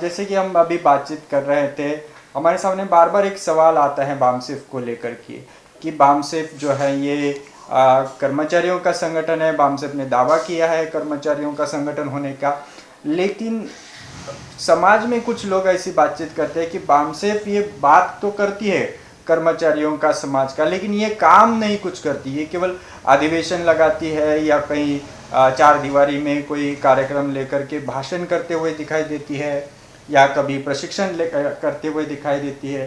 जैसे कि हम अभी बातचीत कर रहे थे, हमारे सामने बार बार एक सवाल आता है बामसेफ को लेकर के कि बामसेफ जो है ये कर्मचारियों का संगठन है। बामसेफ ने दावा किया है कर्मचारियों का संगठन होने का, लेकिन समाज में कुछ लोग ऐसी बातचीत करते हैं कि बामसेफ ये बात तो करती है कर्मचारियों का, समाज का, लेकिन ये काम नहीं कुछ करती। ये केवल अधिवेशन लगाती है या कहीं चार दीवारी में कोई कार्यक्रम लेकर के भाषण करते हुए दिखाई देती है या कभी प्रशिक्षण करते हुए दिखाई देती है।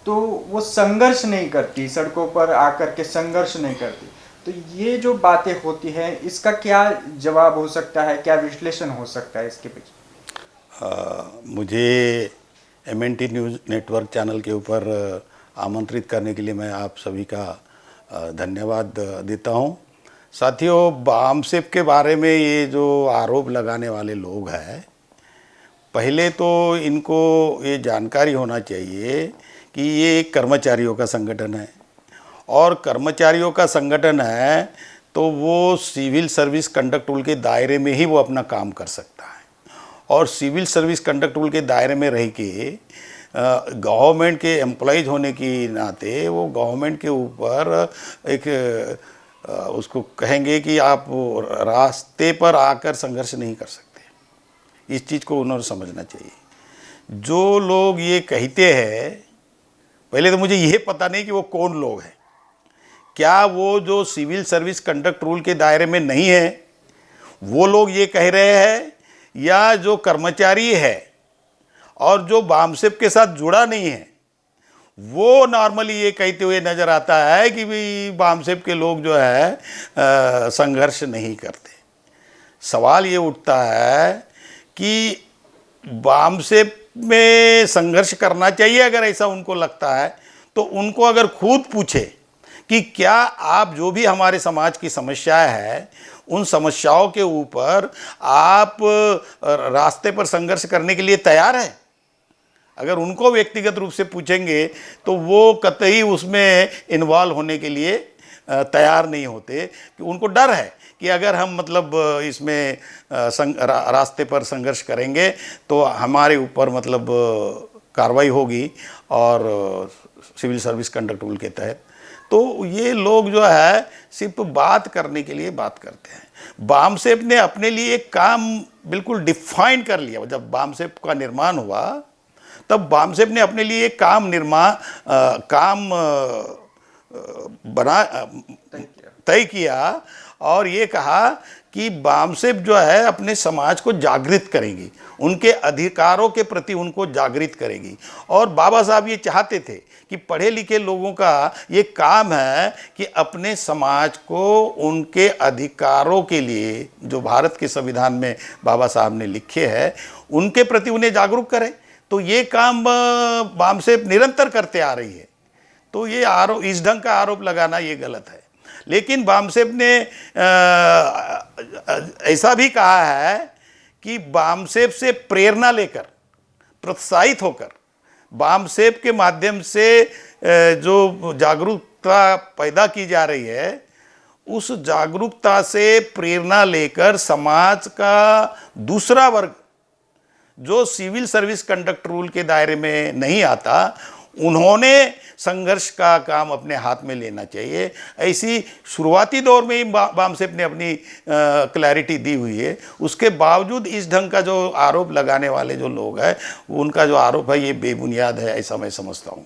तो वो संघर्ष नहीं करती, सड़कों पर आकर के संघर्ष नहीं करती। तो ये जो बातें होती हैं, इसका क्या जवाब हो सकता है, क्या विश्लेषण हो सकता है इसके पीछे? मुझे MNT न्यूज़ नेटवर्क चैनल के ऊपर आमंत्रित करने के लिए मैं आप सभी का धन्यवाद देता हूं। साथियों, बामसेफ के बारे में ये जो आरोप लगाने वाले लोग हैं, पहले तो इनको ये जानकारी होना चाहिए कि ये एक कर्मचारियों का संगठन है, और कर्मचारियों का संगठन है तो वो सिविल सर्विस कंडक्ट रूल के दायरे में ही वो अपना काम कर सकता है। और सिविल सर्विस कंडक्ट रूल के दायरे में रह के गवर्नमेंट के एम्प्लॉयज़ होने की नाते वो गवर्नमेंट के ऊपर एक उसको कहेंगे कि आप रास्ते पर आकर संघर्ष नहीं कर सकते। इस चीज़ को उन्होंने समझना चाहिए। जो लोग ये कहते हैं, पहले तो मुझे ये पता नहीं कि वो कौन लोग हैं। क्या वो जो सिविल सर्विस कंडक्ट रूल के दायरे में नहीं है वो लोग ये कह रहे हैं, या जो कर्मचारी है और जो बामसेफ के साथ जुड़ा नहीं है वो नॉर्मली ये कहते हुए नज़र आता है कि भाई बामसेफ के लोग जो है संघर्ष नहीं करते। सवाल ये उठता है कि बामसेफ में संघर्ष करना चाहिए। अगर ऐसा उनको लगता है तो उनको अगर खुद पूछे कि क्या आप जो भी हमारे समाज की समस्याएं हैं उन समस्याओं के ऊपर आप रास्ते पर संघर्ष करने के लिए तैयार हैं। अगर उनको व्यक्तिगत रूप से पूछेंगे तो वो कतई उसमें इन्वॉल्व होने के लिए तैयार नहीं होते, कि उनको डर है कि अगर हम मतलब इसमें रास्ते पर संघर्ष करेंगे तो हमारे ऊपर मतलब कार्रवाई होगी और सिविल सर्विस कंडक्ट रूल के तहत। तो ये लोग जो है सिर्फ बात करने के लिए बात करते हैं। बामसेफ ने अपने लिए एक काम बिल्कुल डिफाइन कर लिया। जब बामसेफ का निर्माण हुआ तब बामसेफ ने अपने लिए एक काम तय किया और ये कहा कि बामसेफ जो है अपने समाज को जागृत करेगी, उनके अधिकारों के प्रति उनको जागृत करेगी। और बाबा साहब ये चाहते थे कि पढ़े लिखे लोगों का ये काम है कि अपने समाज को उनके अधिकारों के लिए जो भारत के संविधान में बाबा साहब ने लिखे हैं उनके प्रति उन्हें जागरूक करें। तो ये काम बामसेफ निरंतर करते आ रही है। तो ये आरोप, इस ढंग का आरोप लगाना ये गलत है। लेकिन बामसेफ ने ऐसा भी कहा है कि बामसेफ से प्रेरणा लेकर, प्रोत्साहित होकर, बामसेफ के माध्यम से जो जागरूकता पैदा की जा रही है उस जागरूकता से प्रेरणा लेकर समाज का दूसरा वर्ग जो सिविल सर्विस कंडक्ट रूल के दायरे में नहीं आता, उन्होंने संघर्ष का काम अपने हाथ में लेना चाहिए। ऐसी शुरुआती दौर में ही बामसेफ ने अपनी क्लैरिटी दी हुई है। उसके बावजूद इस ढंग का जो आरोप लगाने वाले जो लोग हैं उनका जो आरोप है ये बेबुनियाद है, ऐसा मैं समझता हूँ।